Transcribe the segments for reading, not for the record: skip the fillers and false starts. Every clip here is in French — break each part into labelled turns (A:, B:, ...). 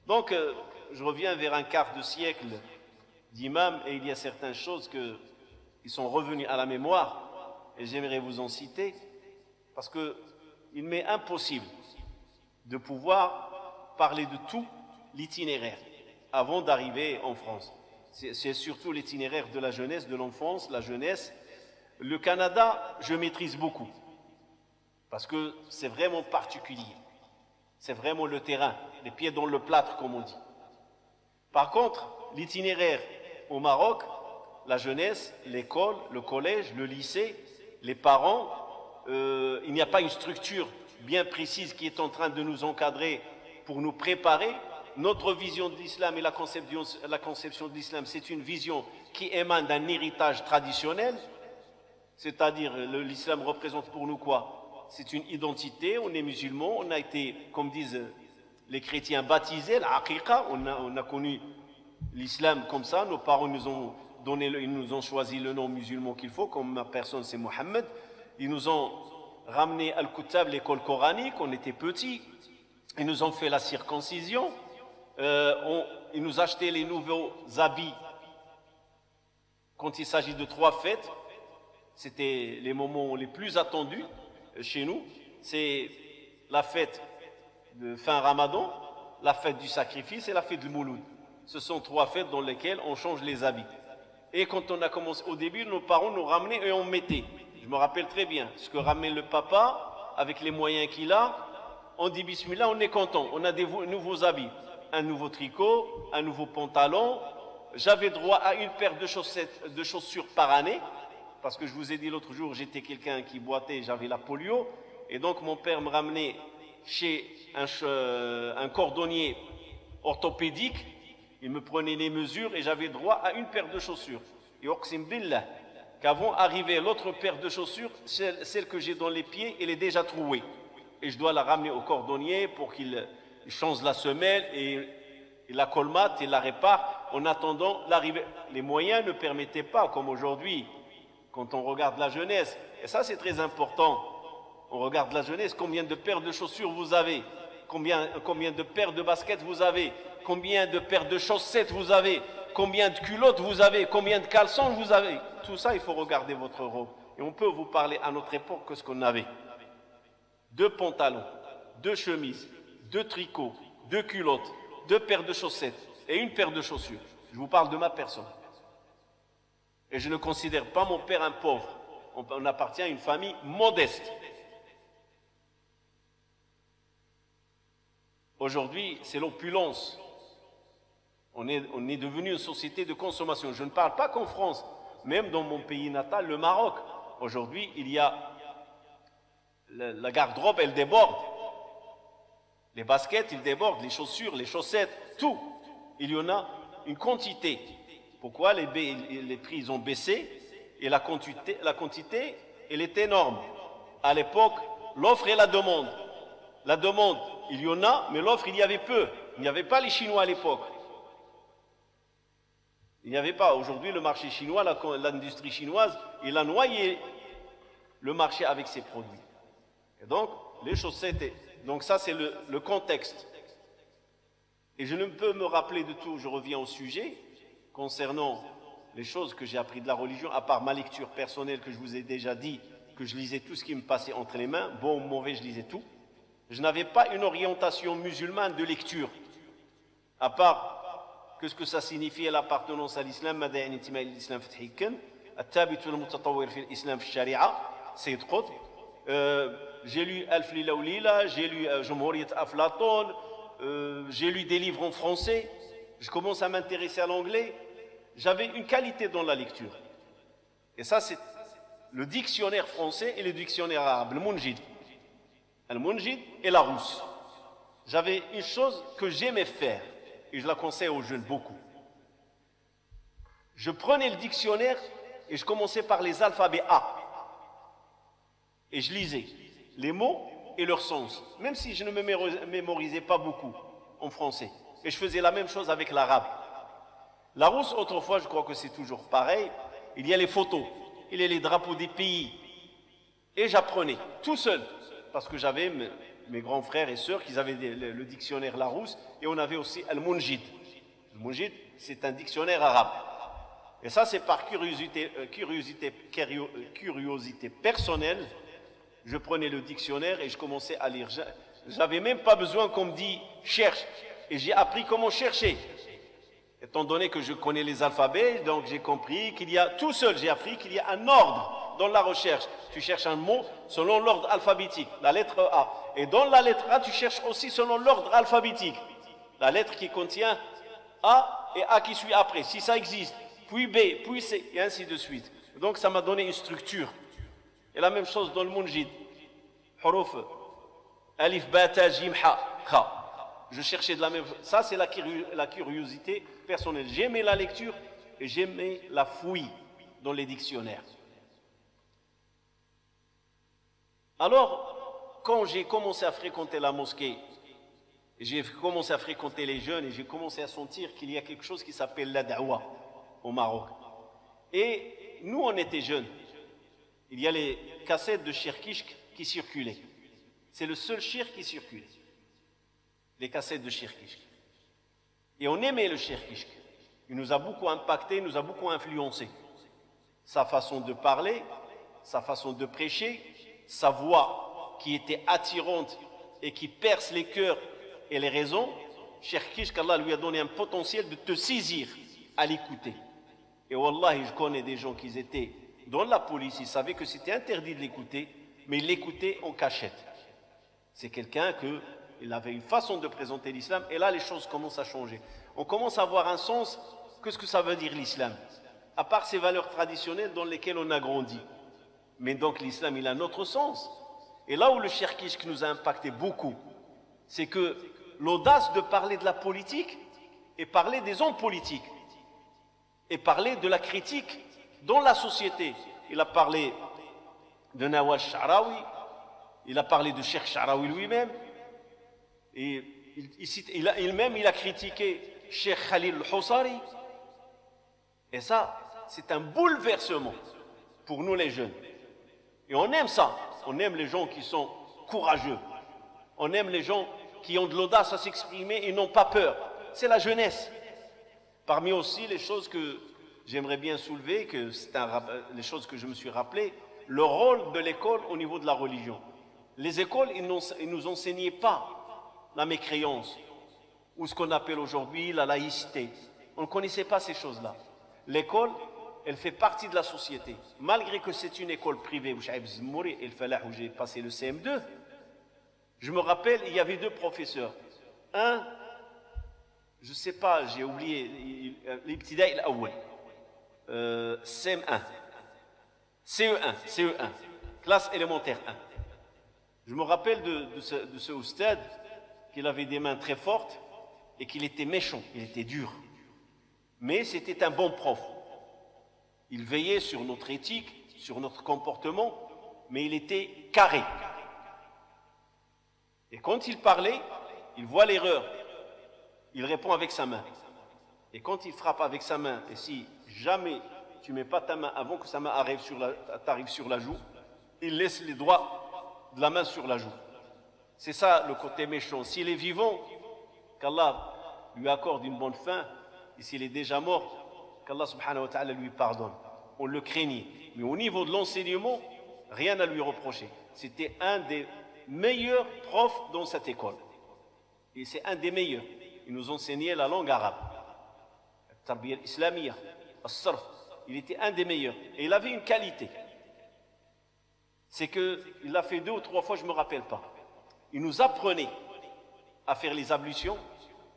A: Donc, je reviens vers un quart de siècle d'imam et il y a certaines choses qui sont revenues à la mémoire et j'aimerais vous en citer parce qu'il m'est impossible de pouvoir parler de tout l'itinéraire avant d'arriver en France. C'est surtout l'itinéraire de la jeunesse, de l'enfance, la jeunesse. Le Canada, je maîtrise beaucoup parce que c'est vraiment particulier. C'est vraiment le terrain, les pieds dans le plâtre, comme on dit. Par contre, l'itinéraire au Maroc, la jeunesse, l'école, le collège, le lycée, les parents, il n'y a pas une structure bien précise qui est en train de nous encadrer pour nous préparer. Notre vision de l'islam et la conception de l'islam, c'est une vision qui émane d'un héritage traditionnel, c'est-à-dire l'islam représente pour nous quoi? C'est une identité, on est musulman, on a été, comme disent les chrétiens, baptisés, l'aqiqa, on a connu l'islam comme ça, nos parents nous ont donné, ils nous ont choisi le nom musulman qu'il faut, comme ma personne c'est Mohammed, ils nous ont ramené Al-Kutab, l'école coranique, on était petits, ils nous ont fait la circoncision, ils nous achetaient les nouveaux habits quand il s'agit de 3 fêtes, c'était les moments les plus attendus chez nous, c'est la fête de fin Ramadan, la fête du sacrifice et la fête du Mouloud. Ce sont 3 fêtes dans lesquelles on change les habits. Et quand on a commencé au début, nos parents nous ramenaient et on mettait. Je me rappelle très bien ce que ramène le papa avec les moyens qu'il a. On dit bismillah, on est content. On a des nouveaux habits, un nouveau tricot, un nouveau pantalon. J'avais droit à une paire de chaussures par année. Parce que je vous ai dit l'autre jour, j'étais quelqu'un qui boitait, j'avais la polio. Et donc mon père me ramenait chez un cordonnier orthopédique. Il me prenait les mesures et j'avais droit à une paire de chaussures. Et oqsim billah, qu'avant arrivait l'autre paire de chaussures, celle que j'ai dans les pieds, elle est déjà trouée. Et je dois la ramener au cordonnier pour qu'il change la semelle et la colmate et la répare en attendant l'arrivée. Les moyens ne permettaient pas, comme aujourd'hui, quand on regarde la jeunesse. Et ça, c'est très important. On regarde la jeunesse, combien de paires de chaussures vous avez, combien de paires de baskets vous avez, combien de paires de chaussettes vous avez, combien de culottes vous avez, combien de caleçons vous avez. Tout ça, il faut regarder votre robe. Et on peut vous parler à notre époque que ce qu'on avait. 2 pantalons, 2 chemises, 2 tricots, 2 culottes, 2 paires de chaussettes et une paire de chaussures. Je vous parle de ma personne. Et je ne considère pas mon père un pauvre. On appartient à une famille modeste. Aujourd'hui, c'est l'opulence. On est devenu une société de consommation. Je ne parle pas qu'en France, même dans mon pays natal, le Maroc. Aujourd'hui, il y a la garde-robe, elle déborde. Les baskets, ils débordent, les chaussures, les chaussettes, tout. Il y en a une quantité. Pourquoi les prix ils ont baissé et la quantité, elle est énorme. À l'époque, l'offre et la demande. La demande, il y en a, mais l'offre, il y avait peu. Il n'y avait pas les Chinois à l'époque. Il n'y avait pas. Aujourd'hui, le marché chinois, l'industrie chinoise, il a noyé le marché avec ses produits. Et donc, les chaussettes, donc ça, c'est le contexte. Et je ne peux me rappeler de tout, je reviens au sujet, concernant les choses que j'ai appris de la religion, à part ma lecture personnelle que je vous ai déjà dit, que je lisais tout ce qui me passait entre les mains, bon ou mauvais, je lisais tout. Je n'avais pas une orientation musulmane de lecture, à part que ce que ça signifiait l'appartenance à l'islam, j'ai lu Alf Lila ou Lila, j'ai lu Jumhuriyat Aflaton, j'ai lu des livres en français, je commence à m'intéresser à l'anglais, j'avais une qualité dans la lecture. Et ça, c'est le dictionnaire français et le dictionnaire arabe, le Munjid. Le Munjid et la Rousse. J'avais une chose que j'aimais faire, et je la conseille aux jeunes beaucoup. Je prenais le dictionnaire et je commençais par les alphabets A. Et je lisais les mots et leur sens, même si je ne me mémorisais pas beaucoup en français. Et je faisais la même chose avec l'arabe. La Rousse, autrefois, je crois que c'est toujours pareil, il y a les photos, il y a les drapeaux des pays. Et j'apprenais tout seul, parce que j'avais mes grands frères et sœurs qui avaient le dictionnaire Larousse, et on avait aussi Al-Munjid. Le Munjid, c'est un dictionnaire arabe. Et ça, c'est par curiosité personnelle. Je prenais le dictionnaire et je commençais à lire. J'avais même pas besoin qu'on me dise « cherche ». Et j'ai appris comment chercher. Étant donné que je connais les alphabets, donc j'ai compris qu'il y a, tout seul, j'ai appris qu'il y a un ordre dans la recherche. Tu cherches un mot selon l'ordre alphabétique, la lettre A. Et dans la lettre A, tu cherches aussi selon l'ordre alphabétique. La lettre qui contient A et A qui suit après, si ça existe. Puis B, puis C, et ainsi de suite. Donc ça m'a donné une structure. Et la même chose dans le Munjid. Huruf, Alif, Bata, Jim, Ha, Kha. Je cherchais de la même chose. Ça, c'est la curiosité personnelle. J'aimais la lecture et j'aimais la fouille dans les dictionnaires. Alors, quand j'ai commencé à fréquenter la mosquée, j'ai commencé à fréquenter les jeunes et j'ai commencé à sentir qu'il y a quelque chose qui s'appelle la da'wa au Maroc. Et nous, on était jeunes. Il y a les cassettes de Cheikh Kishk qui circulaient. C'est le seul Cheikh qui circulait. Les cassettes de Cheikh Kishk. Et on aimait le Cheikh Kishk. Il nous a beaucoup impacté, il nous a beaucoup influencé. Sa façon de parler, sa façon de prêcher, sa voix qui était attirante et qui perce les cœurs et les raisons. Cheikh Kishk, Allah lui a donné un potentiel de te saisir à l'écouter. Et wallahi, je connais des gens qui étaient dans la police, ils savaient que c'était interdit de l'écouter, mais ils l'écoutaient en cachette. C'est quelqu'un il avait une façon de présenter l'islam, et là les choses commencent à changer. On commence à avoir un sens, qu'est-ce que ça veut dire l'islam? À part ces valeurs traditionnelles dans lesquelles on a grandi. Mais donc l'islam, il a un autre sens. Et là où le Cheikh Kishk nous a impacté beaucoup, c'est que l'audace de parler de la politique et parler des hommes politiques et parler de la critique dans la société. Il a parlé de Nawal Sha'rawi, il a parlé de Cheikh Sha'rawi lui-même, et il a critiqué Cheikh Khalil al-Husari. Et ça, c'est un bouleversement pour nous les jeunes. Et on aime ça. On aime les gens qui sont courageux. On aime les gens qui ont de l'audace à s'exprimer et n'ont pas peur. C'est la jeunesse. Parmi aussi les choses que j'aimerais bien soulever, que c'est les choses que je me suis rappelé, le rôle de l'école au niveau de la religion. Les écoles, ils ne nous enseignaient pas la mécréance, ou ce qu'on appelle aujourd'hui la laïcité. On ne connaissait pas ces choses-là. L'école, elle fait partie de la société. Malgré que c'est une école privée, où j'ai passé le CM2, je me rappelle, il y avait deux professeurs. Un, je ne sais pas, j'ai oublié, l'ibtidaï al-awwal, CM1, CE1, classe élémentaire 1. Je me rappelle de ce oustad, qu'il avait des mains très fortes et qu'il était méchant, il était dur. Mais c'était un bon prof. Il veillait sur notre éthique, sur notre comportement, mais il était carré. Et quand il parlait, il voit l'erreur, il répond avec sa main. Et quand il frappe avec sa main, et si jamais tu ne mets pas ta main avant que sa main t'arrive sur la joue, il laisse les doigts de la main sur la joue. C'est ça le côté méchant. S'il est vivant, qu'Allah lui accorde une bonne fin, et s'il est déjà mort, qu'Allah subhanahu wa ta'ala lui pardonne. On le craignait. Mais au niveau de l'enseignement, rien à lui reprocher. C'était un des meilleurs profs dans cette école. Et c'est un des meilleurs. Il nous enseignait la langue arabe. Tarbiya islamiyya, as-sarf. Il était un des meilleurs. Et il avait une qualité. C'est qu'il l'a fait 2 ou 3 fois, je ne me rappelle pas. Il nous apprenait à faire les ablutions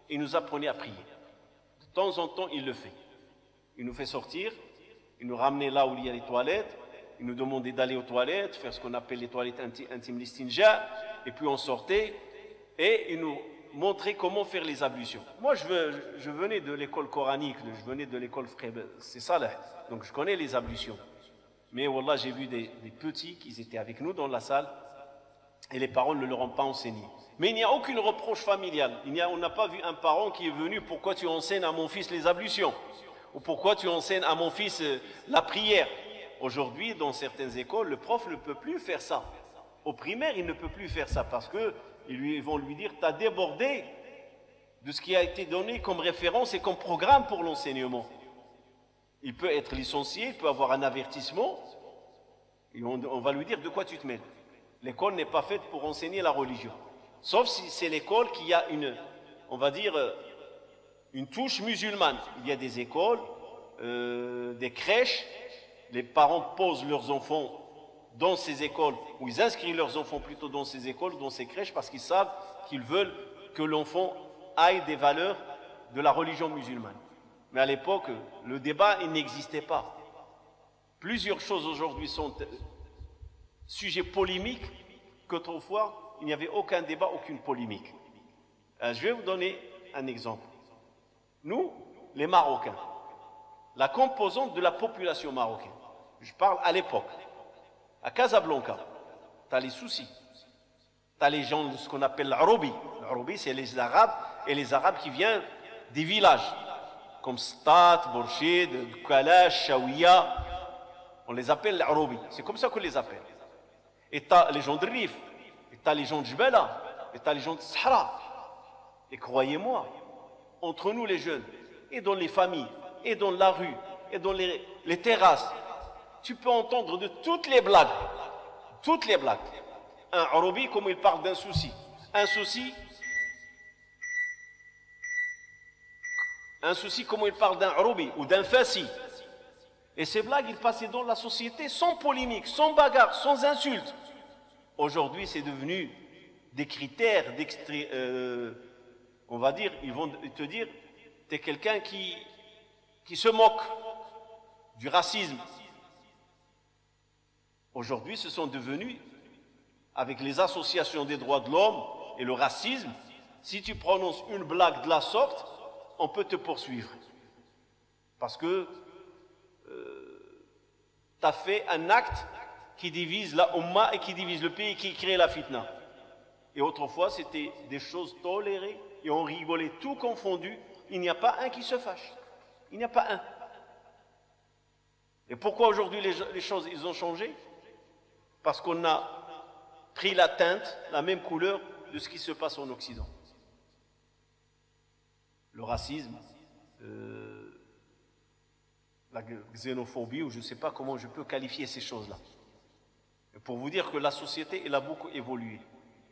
A: et il nous apprenait à prier. De temps en temps, il le fait. Il nous fait sortir, il nous ramenait là où il y a les toilettes, il nous demandait d'aller aux toilettes, faire ce qu'on appelle les toilettes intimes listinja, et puis on sortait et il nous montrait comment faire les ablutions. Moi, je venais de l'école coranique, je venais de l'école frère, c'est ça là, donc je connais les ablutions. Mais wallah, j'ai vu des petits qui étaient avec nous dans la salle, et les parents ne leur ont pas enseigné. Mais il n'y a aucune reproche familiale. On n'a pas vu un parent qui est venu, pourquoi tu enseignes à mon fils les ablutions? Ou pourquoi tu enseignes à mon fils la prière? Aujourd'hui, dans certaines écoles, le prof ne peut plus faire ça. Au primaire, il ne peut plus faire ça parce qu'il ils vont lui dire, tu as débordé de ce qui a été donné comme référence et comme programme pour l'enseignement. Il peut être licencié, il peut avoir un avertissement, et on va lui dire de quoi tu te mêles. L'école n'est pas faite pour enseigner la religion. Sauf si c'est l'école qui a on va dire, une touche musulmane. Il y a des écoles, des crèches, les parents posent leurs enfants dans ces écoles, ou ils inscrivent leurs enfants plutôt dans ces écoles, dans ces crèches, parce qu'ils savent qu'ils veulent que l'enfant ait des valeurs de la religion musulmane. Mais à l'époque, le débat, il n'existait pas. Plusieurs choses aujourd'hui sont sujets polémiques, qu'autrefois, il n'y avait aucun débat, aucune polémique. Je vais vous donner un exemple. Nous, les Marocains, la composante de la population marocaine, je parle à l'époque, à Casablanca, tu as les soucis. Tu as les gens de ce qu'on appelle l'Aroubi. L'Aroubi, c'est les Arabes, et les Arabes qui viennent des villages, comme Stat, Bourchid, Kalash, Chaouia. On les appelle l'Aroubi. C'est comme ça qu'on les appelle. Et tu as les gens de Rif, et tu as les gens de Jbala, et tu as les gens de Sahara. Et croyez-moi, entre nous les jeunes, et dans les familles, et dans la rue, et dans les terrasses, tu peux entendre de toutes les blagues. Toutes les blagues. Un Aroubi, comme il parle d'un souci. Un souci, comme il parle d'un Aroubi ou d'un Fassi. Et ces blagues, ils passaient dans la société sans polémique, sans bagarre, sans insulte. Aujourd'hui, c'est devenu des critères, on va dire, ils vont te dire, tu es quelqu'un qui se moque du racisme. Aujourd'hui, ce sont devenus, avec les associations des droits de l'homme et le racisme, si tu prononces une blague de la sorte, on peut te poursuivre. Parce que tu as fait un acte qui divise la Ummah et qui divise le pays, qui crée la fitna. Et autrefois, c'était des choses tolérées et on rigolait tout confondu. Il n'y a pas un qui se fâche. Il n'y a pas un. Et pourquoi aujourd'hui les choses, ils ont changé? Parce qu'on a pris la teinte, la même couleur de ce qui se passe en Occident. Le racisme, la xénophobie, ou je ne sais pas comment je peux qualifier ces choses-là. Pour vous dire que la société, elle a beaucoup évolué.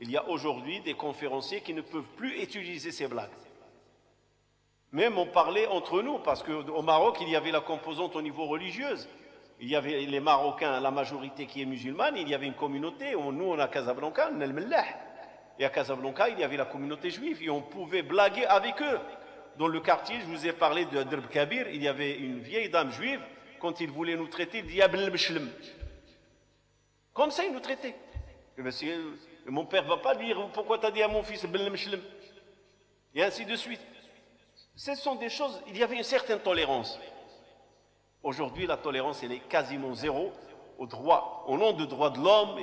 A: Il y a aujourd'hui des conférenciers qui ne peuvent plus utiliser ces blagues. Même on parlait entre nous, parce qu'au Maroc, il y avait la composante au niveau religieuse. Il y avait les Marocains, la majorité qui est musulmane, il y avait une communauté. Nous, on a Casablanca, on a le Mellah. Et à Casablanca, il y avait la communauté juive et on pouvait blaguer avec eux. Dans le quartier, je vous ai parlé de Drb Kabir, il y avait une vieille dame juive, quand il voulait nous traiter, il dit Abel al-Bishlem. Comme ça, il nous traitait. Mon père ne va pas dire pourquoi tu as dit à mon fils Abel al-Bishlem. Et ainsi de suite. Ce sont des choses, il y avait une certaine tolérance. Aujourd'hui, la tolérance, elle est quasiment zéro au nom du droit de l'homme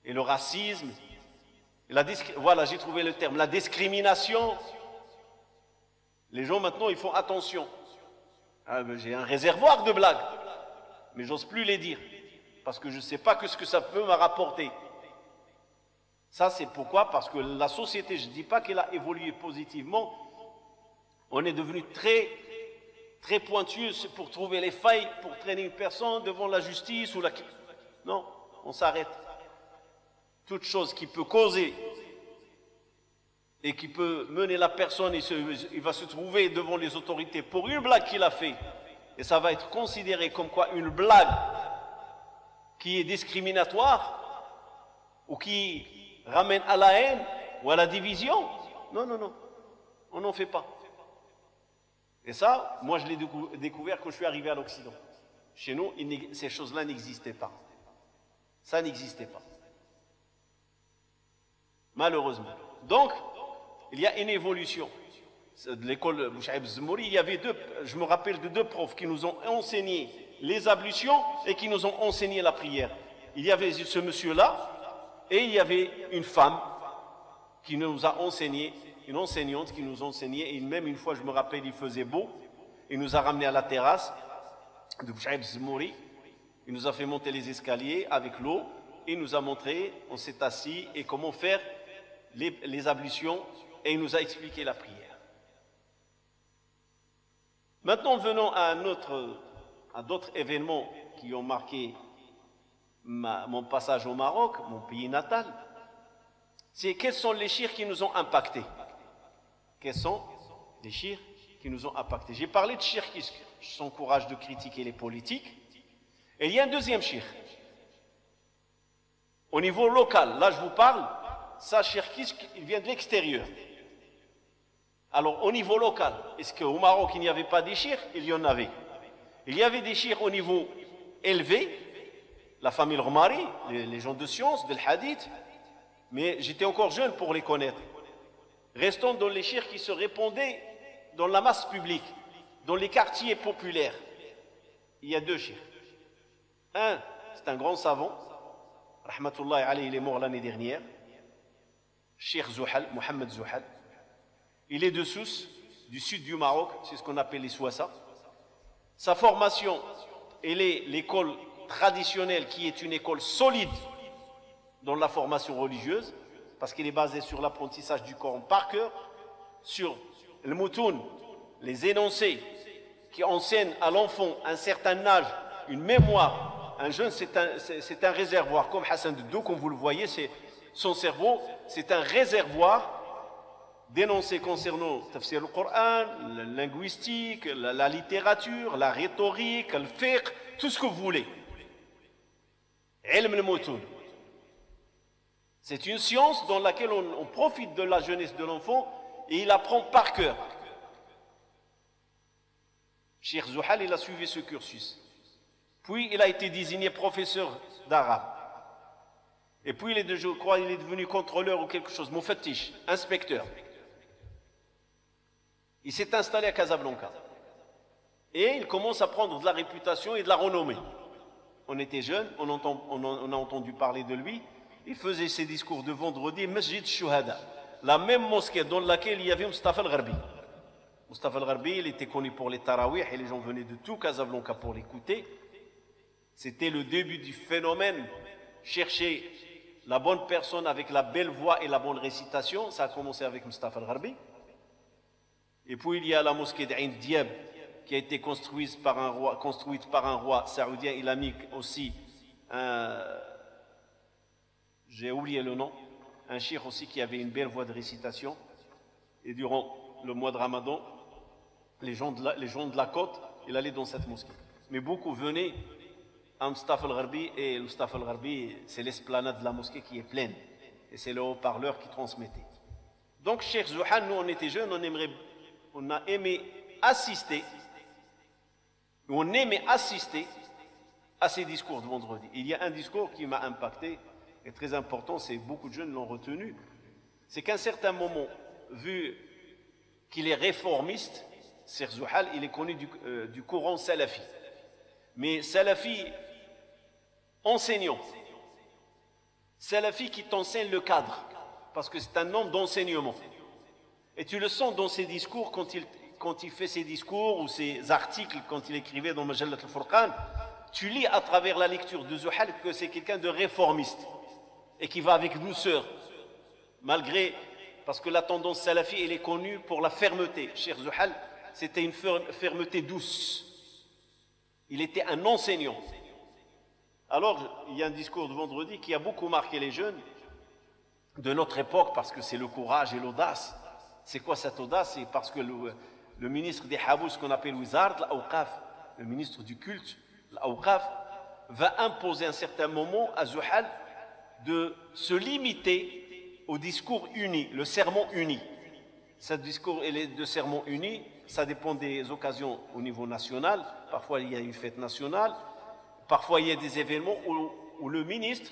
A: et le racisme. Et voilà, j'ai trouvé le terme, la discrimination. Les gens maintenant, ils font attention. J'ai un réservoir de blagues, mais j'ose plus les dire, parce que je ne sais pas ce que ça peut me rapporter. Ça, c'est pourquoi? Parce que la société, je ne dis pas qu'elle a évolué positivement, on est devenu très, très pointueux pour trouver les failles, pour traîner une personne devant la justice ou Non, on s'arrête. Toute chose qui peut causer et qui peut mener la personne, il va se trouver devant les autorités pour une blague qu'il a fait. Et ça va être considéré comme quoi une blague qui est discriminatoire ou qui ramène à la haine ou à la division. Non, non, non, on n'en fait pas. Et ça, moi je l'ai découvert quand je suis arrivé à l'Occident. Chez nous, ces choses-là n'existaient pas. Ça n'existait pas. Malheureusement. Donc, il y a une évolution. De l'école Bouchaïb Zmouri, il y avait je me rappelle de deux profs qui nous ont enseigné les ablutions et qui nous ont enseigné la prière. Il y avait ce monsieur-là et il y avait une femme qui nous a enseigné, une enseignante qui nous enseignait, et même une fois, je me rappelle, il faisait beau, il nous a ramenés à la terrasse de Bouchaïb Zmouri, il nous a fait monter les escaliers avec l'eau, il nous a montré, on s'est assis, et comment faire les ablutions, et il nous a expliqué la prière. Maintenant, venons à d'autres événements qui ont marqué mon passage au Maroc, mon pays natal. C'est quels sont les chirs qui nous ont impactés. Quels sont les chirs qui nous ont impactés. J'ai parlé de chirs qui ont courage de critiquer les politiques. Et il y a un deuxième chir. Au niveau local, là je vous parle, ça, Chirkis, il vient de l'extérieur. Alors, au niveau local, est-ce qu'au Maroc, il n'y avait pas des chirs? Il y en avait. Il y avait des chirs au niveau élevé, la famille Romari, les gens de science, de l'hadith, mais j'étais encore jeune pour les connaître. Restons dans les chirs qui se répandaient dans la masse publique, dans les quartiers populaires. Il y a deux chirs. Un, c'est un grand savant, rahmatullahi alayhi, il est mort l'année dernière, Cheikh Zouhal, Mohamed Zouhal. Il est de Sousse, du sud du Maroc, c'est ce qu'on appelle les Souassa. Sa formation, elle est l'école traditionnelle qui est une école solide dans la formation religieuse, parce qu'elle est basée sur l'apprentissage du Coran par cœur, sur le moutoun, les énoncés qui enseignent à l'enfant un certain âge, une mémoire. Un jeune, c'est un réservoir, comme Hassan Doudou, comme vous le voyez, son cerveau, c'est un réservoir d'énoncés concernant le Coran, la linguistique, la littérature, la rhétorique, le fiqh, tout ce que vous voulez. Ilm al-Moutoun. C'est une science dans laquelle on profite de la jeunesse de l'enfant et il apprend par cœur. Cheikh Zouhal, il a suivi ce cursus. Puis il a été désigné professeur d'arabe. Et puis je crois il est devenu contrôleur ou quelque chose, mufattish, inspecteur. Il s'est installé à Casablanca. Et il commence à prendre de la réputation et de la renommée. On était jeunes, on a entendu parler de lui. Il faisait ses discours de vendredi, Masjid Shuhada, la même mosquée dans laquelle il y avait Mustafa al-Gharbi. Mustafa al-Gharbi, il était connu pour les tarawih et les gens venaient de tout Casablanca pour l'écouter. C'était le début du phénomène. Chercher la bonne personne avec la belle voix et la bonne récitation, ça a commencé avec Mustafa al-Gharbi. Et puis il y a la mosquée d'Ain Diab qui a été construite par un roi saoudien. Il a mis aussi j'ai oublié le nom, un cheikh aussi qui avait une belle voix de récitation. Et durant le mois de Ramadan, les gens de la côte, ils allaient dans cette mosquée. Mais beaucoup venaient à Mustafa al-Gharbi, et Mustafa al-Gharbi, c'est l'esplanade de la mosquée qui est pleine. Et c'est le haut-parleur qui transmettait. Donc, Cheikh Zouhal, nous on était jeunes, on a aimé assister, à ces discours de vendredi. Il y a un discours qui m'a impacté, et très important, c'est beaucoup de jeunes l'ont retenu. C'est qu'à un certain moment, vu qu'il est réformiste, Cheikh Zouhal, il est connu du courant salafi. Mais salafi enseignant, salafi qui t'enseigne le cadre, parce que c'est un homme d'enseignement. Et tu le sens dans ses discours, quand il fait ses discours ou ses articles, quand il écrivait dans Majallat al-Furqan, tu lis à travers la lecture de Zouhal que c'est quelqu'un de réformiste et qui va avec douceur, malgré, parce que la tendance salafi, elle est connue pour la fermeté. Cheikh Zouhal, c'était une fermeté douce. Il était un enseignant. Alors, il y a un discours de vendredi qui a beaucoup marqué les jeunes de notre époque, parce que c'est le courage et l'audace. C'est quoi cette audace? C'est parce que le ministre des Habous, qu'on appelle Wizard, l'Awqaf, le ministre du culte, l'Awqaf, va imposer à un certain moment à Zouhal de se limiter au discours uni, le sermon uni. Ce discours de sermon uni, ça dépend des occasions au niveau national. Parfois, il y a une fête nationale. Parfois, il y a des événements où le ministre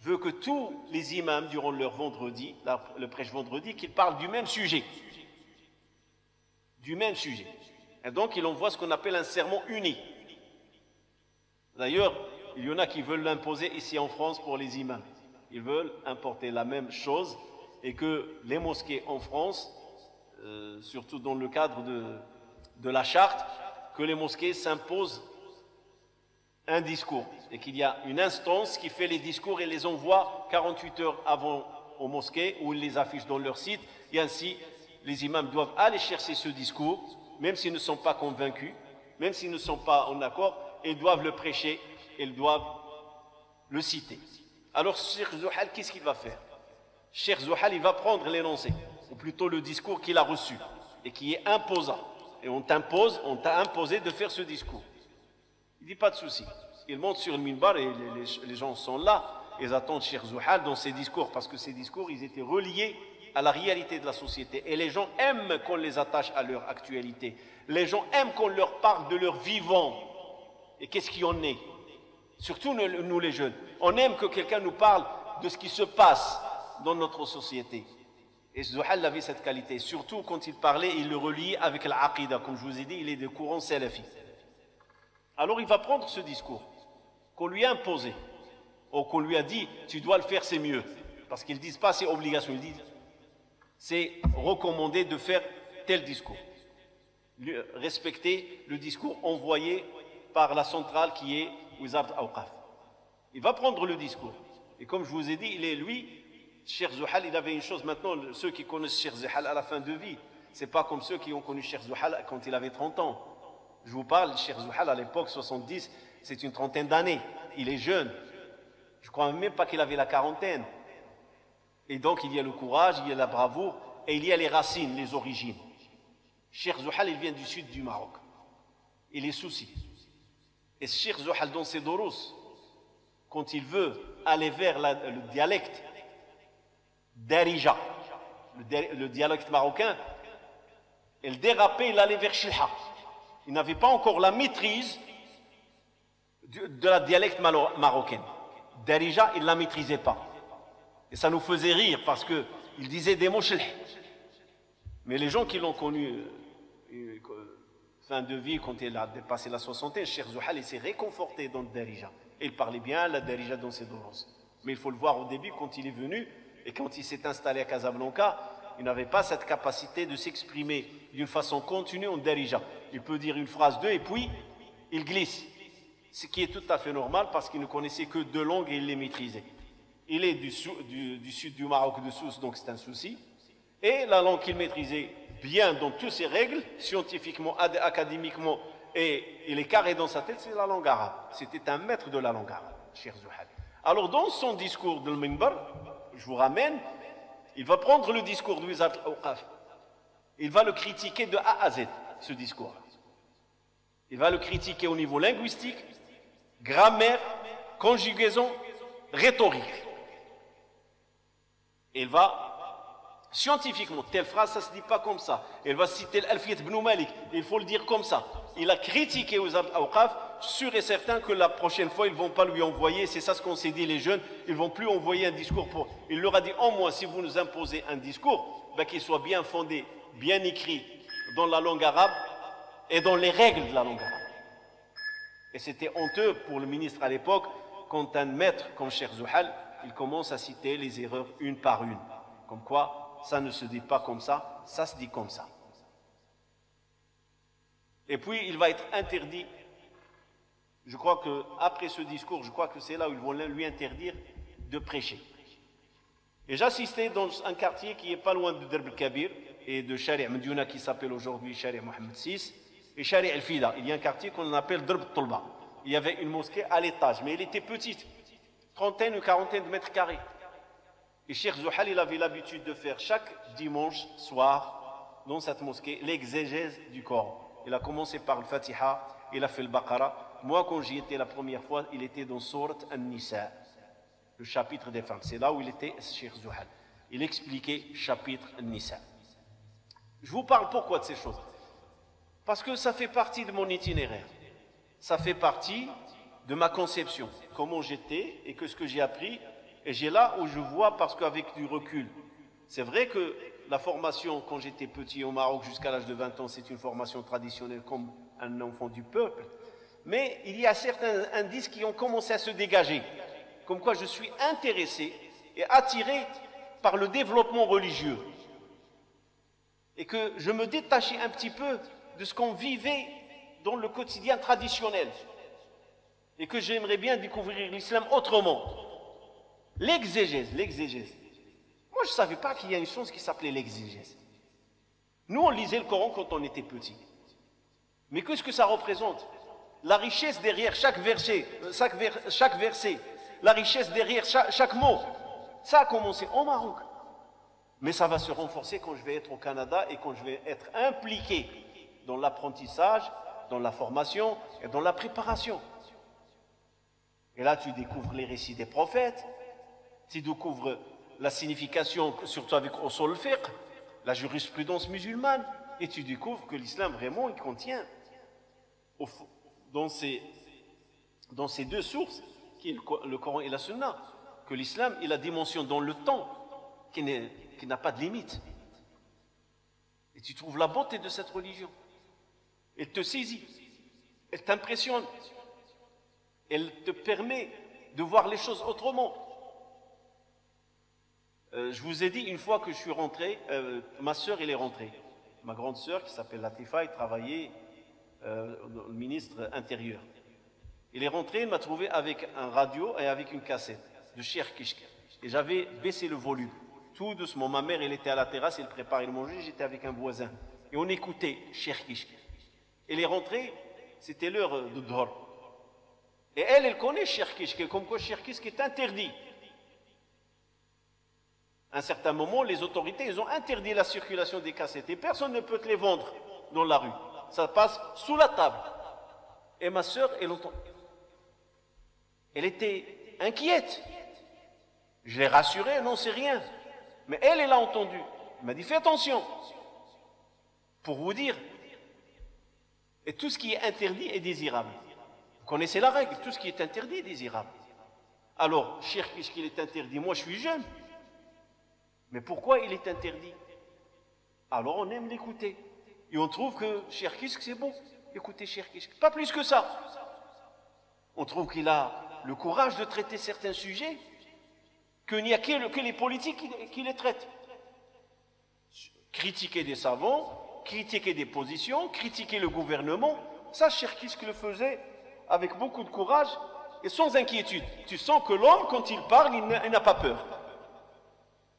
A: veut que tous les imams, durant leur vendredi, le prêche vendredi, qu'ils parlent du même sujet. Du même sujet. Et donc, il envoie ce qu'on appelle un sermon uni. D'ailleurs, il y en a qui veulent l'imposer ici en France pour les imams. Ils veulent importer la même chose et que les mosquées en France, surtout dans le cadre de la charte, que les mosquées s'imposent un discours et qu'il y a une instance qui fait les discours et les envoie 48 heures avant aux mosquées où ils les affichent dans leur site et ainsi les imams doivent aller chercher ce discours même s'ils ne sont pas convaincus, même s'ils ne sont pas en accord, ils doivent le prêcher, ils doivent le citer. Alors Cheikh Zouhal, qu'est-ce qu'il va faire? Cheikh Zouhal, il va prendre l'énoncé, ou plutôt le discours qu'il a reçu et qui est imposant. Et on t'a imposé de faire ce discours. Il dit pas de souci. Il monte sur le minbar et les gens sont là. Ils attendent Cheikh Zouhal dans ses discours parce que ces discours, ils étaient reliés à la réalité de la société. Et les gens aiment qu'on les attache à leur actualité. Les gens aiment qu'on leur parle de leur vivant. Et qu'est-ce qui en est? Surtout nous les jeunes. On aime que quelqu'un nous parle de ce qui se passe dans notre société. Et Zouhal avait cette qualité. Surtout quand il parlait, il le reliait avec l'aqida. Comme je vous ai dit, il est de courant salafi. Alors il va prendre ce discours qu'on lui a imposé, ou qu'on lui a dit, tu dois le faire, c'est mieux. Parce qu'ils ne disent pas c'est obligation, ils disent c'est recommandé de faire tel discours. Respecter le discours envoyé par la centrale qui est Wizard al-Awqaf. Il va prendre le discours. Et comme je vous ai dit, il est lui, Cheikh Zouhal, il avait une chose maintenant, ceux qui connaissent Cheikh Zouhal à la fin de vie, c'est pas comme ceux qui ont connu Cheikh Zouhal quand il avait 30 ans. Je vous parle, Cheikh Zouhal à l'époque, 70, c'est une trentaine d'années. Il est jeune. Je ne crois même pas qu'il avait la quarantaine. Et donc il y a le courage, il y a la bravoure, et il y a les racines, les origines. Cheikh Zouhal, il vient du sud du Maroc. Il est souci. Et Cheikh Zouhal, dans ses dorous, quand il veut aller vers le dialecte Darija, le dialecte marocain, il dérapait, il allait vers Chilha. Il n'avait pas encore la maîtrise de la dialecte marocaine. Darija, il ne la maîtrisait pas. Et ça nous faisait rire parce qu'il disait des mots Chilh. Mais les gens qui l'ont connu fin de vie, quand il a dépassé la soixantaine, Cheikh Zouhal, il s'est réconforté dans le Darija. Et il parlait bien la Darija dans ses dorous. Mais il faut le voir au début, quand il est venu et quand il s'est installé à Casablanca, il n'avait pas cette capacité de s'exprimer d'une façon continue en Darija. Il peut dire une phrase, deux, et puis il glisse. Ce qui est tout à fait normal parce qu'il ne connaissait que deux langues et il les maîtrisait. Il est du sud du Maroc, de Sousse, donc c'est un souci. Et la langue qu'il maîtrisait bien dans toutes ses règles, scientifiquement, académiquement, et il est carré dans sa tête, c'est la langue arabe. C'était un maître de la langue arabe, Cheikh Zouhal. Alors dans son discours de Minbar, je vous ramène, il va prendre le discours de Wizard al-Awqaf. Il va le critiquer de A à Z, ce discours. Il va le critiquer au niveau linguistique, grammaire, conjugaison, rhétorique. Il va scientifiquement, telle phrase, ça ne se dit pas comme ça. Il va citer l'Alfiyat ibn Malik, il faut le dire comme ça. Il a critiqué Wizard al-Awqaf, sûr et certain que la prochaine fois, ils ne vont pas lui envoyer, c'est ça ce qu'on s'est dit les jeunes, ils ne vont plus envoyer un discours pour... Il leur a dit, en moins, si vous nous imposez un discours, ben, qu'il soit bien fondé, bien écrit dans la langue arabe et dans les règles de la langue arabe. Et c'était honteux pour le ministre à l'époque, quand un maître comme Cheikh Zouhal, il commence à citer les erreurs une par une. Comme quoi, ça ne se dit pas comme ça se dit comme ça. Et puis, il va être interdit. Je crois qu'après ce discours, je crois que c'est là où ils vont lui interdire de prêcher. Et j'assistais dans un quartier qui est pas loin de Derb el-Kabir et de Shari' Mediouna qui s'appelle aujourd'hui Shari' Mohamed VI et Shari' El-Fida. Il y a un quartier qu'on appelle Derb el-Tolba. Il y avait une mosquée à l'étage, mais elle était petite, trentaine ou quarantaine de mètres carrés. Et Cheikh Zouhal, il avait l'habitude de faire chaque dimanche soir dans cette mosquée l'exégèse du Coran. Il a commencé par le Fatiha, il a fait le Baqara. Moi, quand j'y étais la première fois, il était dans Surat An-Nisa, le chapitre des femmes. C'est là où il était, Cheikh Zouhal. Il expliquait chapitre An-Nisa. Je vous parle pourquoi de ces choses? Parce que ça fait partie de mon itinéraire. Ça fait partie de ma conception, comment j'étais et que ce que j'ai appris. Et j'ai là où je vois, parce qu'avec du recul, c'est vrai que la formation, quand j'étais petit au Maroc jusqu'à l'âge de 20 ans, c'est une formation traditionnelle comme un enfant du peuple. Mais il y a certains indices qui ont commencé à se dégager. Comme quoi je suis intéressé et attiré par le développement religieux. Et que je me détachais un petit peu de ce qu'on vivait dans le quotidien traditionnel. et que j'aimerais bien découvrir l'islam autrement. L'exégèse. Moi, je ne savais pas qu'il y a une chose qui s'appelait l'exégèse. Nous, on lisait le Coran quand on était petit. Mais qu'est-ce que ça représente? La richesse derrière chaque verset, la richesse derrière chaque mot. Ça a commencé au Maroc. Mais ça va se renforcer quand je vais être au Canada et quand je vais être impliqué dans l'apprentissage, dans la formation et dans la préparation. Et là, tu découvres les récits des prophètes, tu découvres la signification, surtout avec Usul al-Fiqh, la jurisprudence musulmane, et tu découvres que l'islam, vraiment, il contient, dans ces deux sources, qui est le Coran et la Sunna, que l'islam, il a dimension dans le temps qui n'a pas de limite. Et tu trouves la beauté de cette religion. Elle te saisit, elle t'impressionne, elle te permet de voir les choses autrement. Je vous ai dit, une fois que je suis rentré, ma sœur, elle est rentrée. Ma grande sœur, qui s'appelle Latifa, elle travaillait le ministre intérieur. Elle est rentrée, elle m'a trouvé avec un radio et avec une cassette de Cheikh Kishk. Et j'avais baissé le volume. Tout doucement, ma mère, elle était à la terrasse, elle préparait le manger, j'étais avec un voisin. Et on écoutait Cheikh Kishk. Elle est rentrée, c'était l'heure de Dhor. Et elle connaît Cheikh Kishk, comme quoi Cheikh Kishk est interdit. À un certain moment, les autorités, ils ont interdit la circulation des cassettes et personne ne peut te les vendre dans la rue. Ça passe sous la table. Et ma sœur, elle était inquiète. Je l'ai rassurée, non, c'est rien. Mais elle a entendu. Elle m'a dit, fais attention. Pour vous dire, et tout ce qui est interdit est désirable. Vous connaissez la règle, tout ce qui est interdit est désirable. Alors, Cheikh Kishk, il est interdit. Moi, je suis jeune. Mais pourquoi il est interdit? Alors, on aime l'écouter. Et on trouve que Cheikh Kishk, c'est bon. Écoutez Cheikh Kishk. Pas plus que ça. On trouve qu'il a le courage de traiter certains sujets qu'il n'y a que les politiques qui les traitent. Critiquer des savants, critiquer des positions, critiquer le gouvernement, ça, Cheikh Kishk le faisait avec beaucoup de courage et sans inquiétude. Tu sens que l'homme, quand il parle, il n'a pas peur.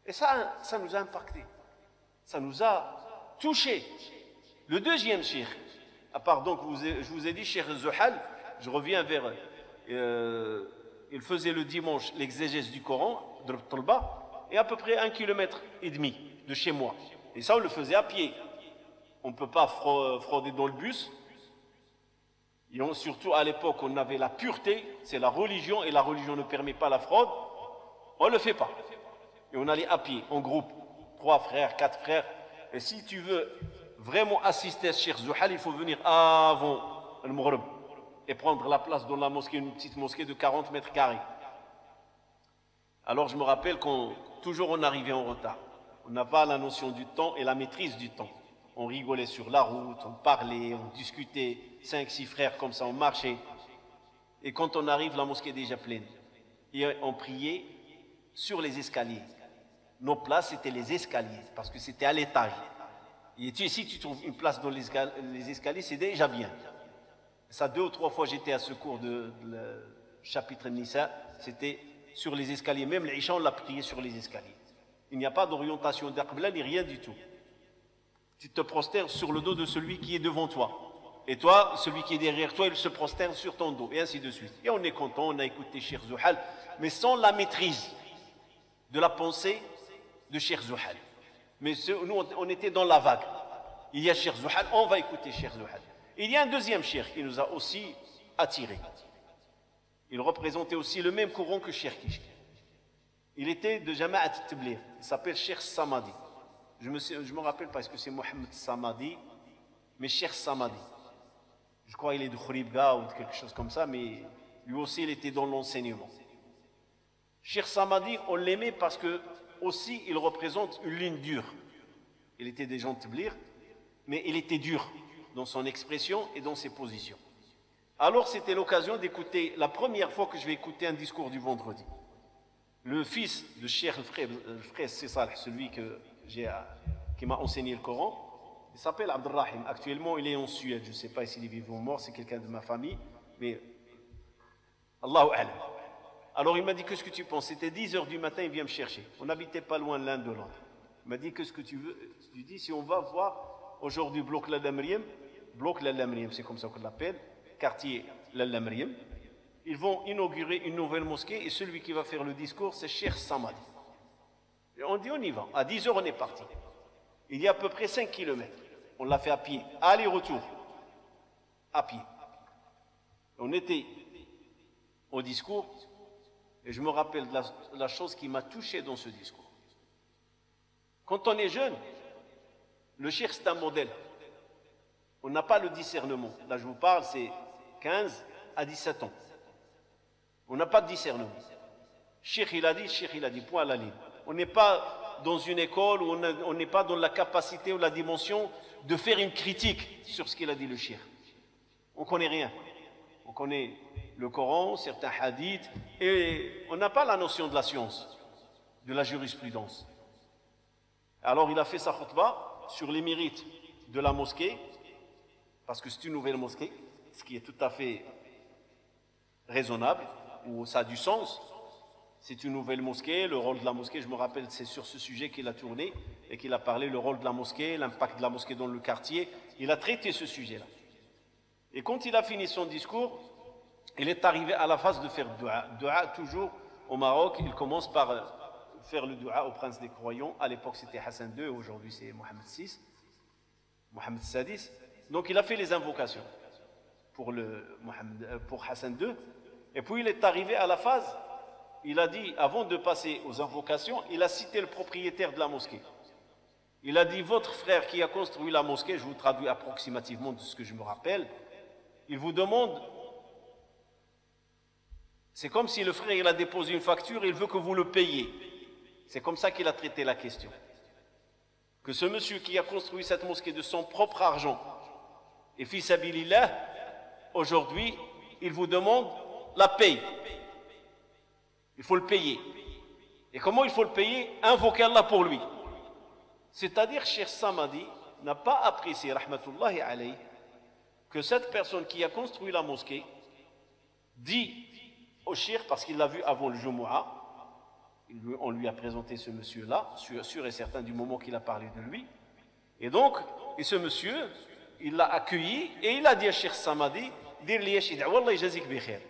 A: Et ça nous a impacté. Ça nous a touchés. Le deuxième cheikh, à part donc, je vous ai dit, Cheikh Zuhal, je reviens vers... il faisait le dimanche l'exégèse du Coran, de Tolba, et à peu près 1,5 km de chez moi. Et ça, on le faisait à pied. On ne peut pas frauder dans le bus. Et surtout à l'époque, on avait la pureté, c'est la religion, et la religion ne permet pas la fraude. On ne le fait pas. Et on allait à pied, en groupe, 3 frères, 4 frères. Et si tu veux vraiment assister à Cheikh Zuhal, il faut venir avant le Maghrib et prendre la place dans la mosquée, une petite mosquée de 40 mètres carrés. Alors je me rappelle qu'on toujours on arrivait en retard. On n'a pas la notion du temps et la maîtrise du temps. On rigolait sur la route, on parlait, on discutait, 5, 6 frères comme ça, on marchait. Et quand on arrive, la mosquée est déjà pleine. Et on priait sur les escaliers. Nos places, c'était les escaliers, parce que c'était à l'étage. Et si tu trouves une place dans les escaliers, c'est déjà bien. Ça, 2 ou 3 fois, j'étais à ce cours de chapitre Nisa, c'était sur les escaliers. Même l'Isha, on l'a prié sur les escaliers. Il n'y a pas d'orientation d'Aqbla, ni rien du tout. Tu te prosternes sur le dos de celui qui est devant toi. Et toi, celui qui est derrière toi, il se prosterne sur ton dos, et ainsi de suite. Et on est content, on a écouté Cheikh Zuhal, mais sans la maîtrise de la pensée de Cheikh Zuhal. Mais nous, on était dans la vague. Il y a Cheikh Zuhal, on va écouter Cheikh Zuhal. Il y a un deuxième cheikh qui nous a aussi attirés. Il représentait aussi le même courant que Cheikh Kishk. Il était de Jama'at Tabligh. Il s'appelle Cheikh Samadi. Je me rappelle pas, est-ce que c'est Mohamed Samadi, mais Cheikh Samadi. Je crois qu'il est de Khouribga ou de quelque chose comme ça, mais lui aussi, il était dans l'enseignement. Cheikh Samadi, on l'aimait parce que aussi, il représente une ligne dure. Il était des gens de Tabligh, mais il était dur dans son expression et dans ses positions. Alors, c'était l'occasion d'écouter, la première fois que je vais écouter un discours du vendredi. Le fils de Cheikh le frère Sissal, celui qui m'a enseigné le Coran, il s'appelle Abdelrahim. Actuellement, il est en Suède. Je ne sais pas s'il est vivant ou mort, c'est quelqu'un de ma famille. Mais Allahu a'lam. Alors il m'a dit, qu'est-ce que tu penses? C'était 10 heures du matin, il vient me chercher. On n'habitait pas loin l'un de l'autre. Il m'a dit, qu'est-ce que tu veux? Je lui dis, si on va voir aujourd'hui bloc Lalamriem, c'est comme ça qu'on l'appelle, quartier Lalamriem, ils vont inaugurer une nouvelle mosquée et celui qui va faire le discours, c'est Cheikh Samadi. Et on dit, on y va. À 10 heures, on est parti. Il y a à peu près 5 kilomètres. On l'a fait à pied, aller-retour, à pied. On était au discours et je me rappelle de la chose qui m'a touché dans ce discours. Quand on est jeune, le cheikh c'est un modèle. On n'a pas le discernement. Là je vous parle, c'est 15 à 17 ans. On n'a pas de discernement. Cheikh il a dit, point à la ligne. On n'est pas dans une école où on n'est pas dans la capacité ou la dimension de faire une critique sur ce qu'il a dit le cheikh. On ne connaît rien. On connaît le Coran, certains hadiths, et on n'a pas la notion de la science, de la jurisprudence. Alors il a fait sa khutbah sur les mérites de la mosquée, parce que c'est une nouvelle mosquée, ce qui est tout à fait raisonnable, ou ça a du sens. C'est une nouvelle mosquée, le rôle de la mosquée, je me rappelle, c'est sur ce sujet qu'il a tourné, et qu'il a parlé, le rôle de la mosquée, l'impact de la mosquée dans le quartier. Il a traité ce sujet-là. Et quand il a fini son discours, il est arrivé à la phase de faire dua. Dua, toujours au Maroc, il commence par faire le dua au prince des croyants. À l'époque, c'était Hassan II, aujourd'hui c'est Mohammed VI, Mohammed Sadis. Donc il a fait les invocations pour Hassan II. Et puis il est arrivé à la phase, il a dit, avant de passer aux invocations, il a cité le propriétaire de la mosquée. Il a dit, votre frère qui a construit la mosquée, je vous traduis approximativement de ce que je me rappelle, il vous demande, c'est comme si le frère il a déposé une facture, il veut que vous le payiez. C'est comme ça qu'il a traité la question. Que ce monsieur qui a construit cette mosquée de son propre argent, et fi sabilillah, aujourd'hui, il vous demande la paye. Il faut le payer. Et comment il faut le payer? Invoquer Allah pour lui. C'est-à-dire, Cheikh Samadi n'a pas apprécié, rahmatullahi alayhi, que cette personne qui a construit la mosquée dit au cheikh, parce qu'il l'a vu avant le Jumu'ah, on lui a présenté ce monsieur-là, sûr et certain du moment qu'il a parlé de lui, et donc, ce monsieur, il l'a accueilli et il a dit à Cheikh Samadi, dir li ya shid, wallah yajazik bi khair.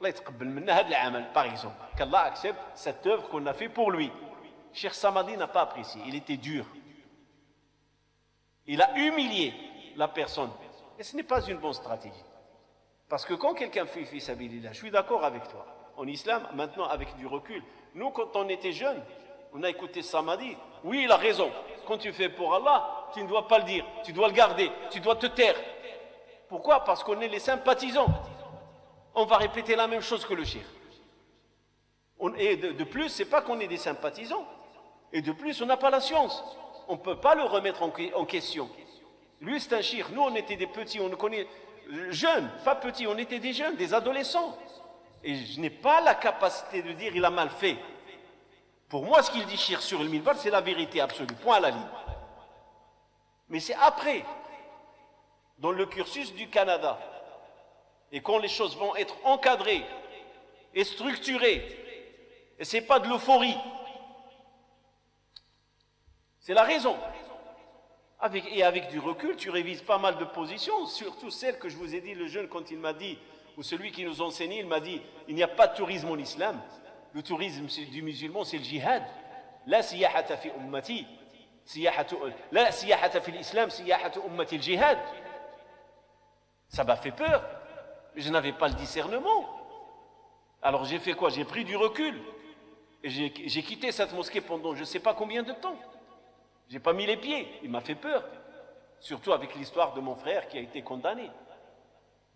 A: Allah yataqabbal minna hada al-amal, par exemple, qu'Allah accepte cette œuvre qu'on a fait pour lui. Cheikh Samadi n'a pas apprécié, il était dur. Il a humilié la personne. Et ce n'est pas une bonne stratégie. Parce que quand quelqu'un fait fi sabilillah, je suis d'accord avec toi. En islam, maintenant, avec du recul, nous, quand on était jeunes, on a écouté Samadi. Oui, il a raison. Quand tu fais pour Allah, tu ne dois pas le dire. Tu dois le garder. Tu dois te taire. Pourquoi? Parce qu'on est les sympathisants. On va répéter la même chose que le cheikh. Et de plus, ce n'est pas qu'on est des sympathisants. Et de plus, on n'a pas la science. On ne peut pas le remettre en question. Lui, c'est un cheikh. Nous, on était des petits, on le connaît, jeunes, pas petits, on était des jeunes, des adolescents. Et je n'ai pas la capacité de dire il a mal fait. Pour moi, ce qu'il dit cheikh sur le minbar, c'est la vérité absolue, point à la ligne. Mais c'est après, dans le cursus du Canada, et quand les choses vont être encadrées et structurées, et ce n'est pas de l'euphorie, c'est la raison. Avec du recul, tu révises pas mal de positions, surtout celles que je vous ai dit, le jeune, quand il m'a dit, ou celui qui nous enseignait, il m'a dit, il n'y a pas de tourisme en islam. Le tourisme du musulman, c'est le djihad. La siyahata fi ummati, la siyahata fi l'islam, siyahata ummati le djihad. Ça m'a fait peur. Je n'avais pas le discernement. Alors j'ai fait quoi? J'ai pris du recul. Et j'ai quitté cette mosquée pendant je ne sais pas combien de temps. Je n'ai pas mis les pieds, il m'a fait peur. Surtout avec l'histoire de mon frère qui a été condamné.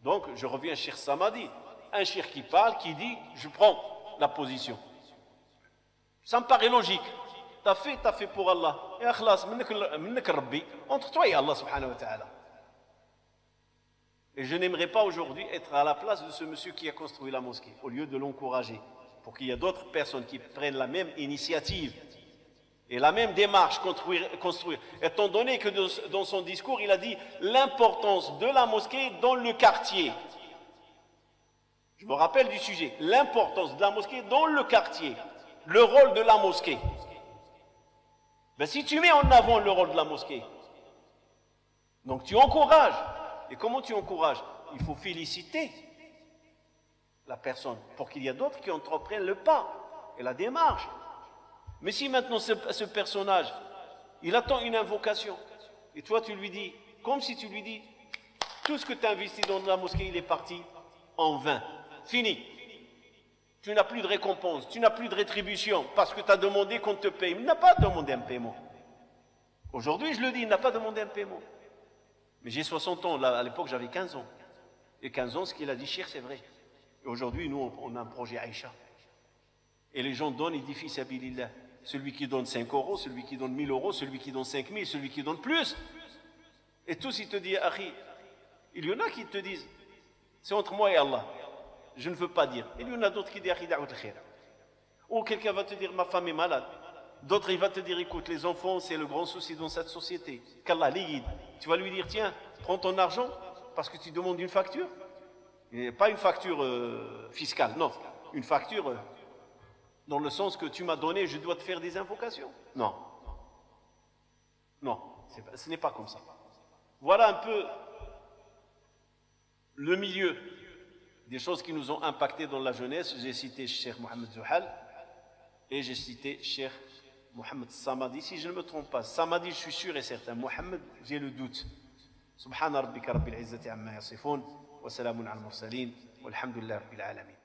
A: Donc, je reviens à Cheikh Samadi. Un cheikh qui parle, qui dit, je prends la position. Ça me paraît logique. T'as fait pour Allah. Et akhlas, minnak rabbi, entre toi et Allah subhanahu wa ta'ala. Et je n'aimerais pas aujourd'hui être à la place de ce monsieur qui a construit la mosquée, au lieu de l'encourager, pour qu'il y ait d'autres personnes qui prennent la même initiative et la même démarche construire. Étant donné que dans son discours, il a dit l'importance de la mosquée dans le quartier. Je me rappelle du sujet, l'importance de la mosquée dans le quartier, le rôle de la mosquée. Ben, si tu mets en avant le rôle de la mosquée, donc tu encourages. Et comment tu encourages? Il faut féliciter la personne pour qu'il y ait d'autres qui entreprennent le pas et la démarche. Mais si maintenant ce personnage, il attend une invocation, et toi tu lui dis, comme si tu lui dis, tout ce que tu as investi dans la mosquée, il est parti en vain. Fini. Tu n'as plus de récompense, tu n'as plus de rétribution, parce que tu as demandé qu'on te paye. Il n'a pas demandé un paiement. Aujourd'hui, je le dis, il n'a pas demandé un paiement. Mais j'ai 60 ans, là, à l'époque j'avais 15 ans. Et 15 ans, ce qu'il a dit, cher, c'est vrai. Et aujourd'hui, nous, on a un projet Aïcha. Et les gens donnent, ils disent, fi sabilillah. Celui qui donne 5 euros, celui qui donne 1000 euros, celui qui donne 5000, celui qui donne plus. Et tous, ils te disent, Akhi, il y en a qui te disent, c'est entre moi et Allah. Je ne veux pas dire. Et il y en a d'autres qui disent, Akhi, da'out al-khair. Ou quelqu'un va te dire, ma femme est malade. D'autres, il va te dire, écoute, les enfants, c'est le grand souci dans cette société. Qu'Allah les guide. Tu vas lui dire, tiens, prends ton argent parce que tu demandes une facture. Et pas une facture fiscale, non. Une facture dans le sens que tu m'as donné, je dois te faire des invocations. Non. Non, ce n'est pas comme ça. Voilà un peu le milieu des choses qui nous ont impacté dans la jeunesse. J'ai cité Cheikh Mohamed Zouhal et j'ai cité Cheikh Mohamed Samadi, si je ne me trompe pas. Samadi, je suis sûr et certain. Mohamed, j'ai le doute. Subhana rabbika rabbil izzati amma yasifun wa salamun al mursalin walhamdulillah rabbil alamin.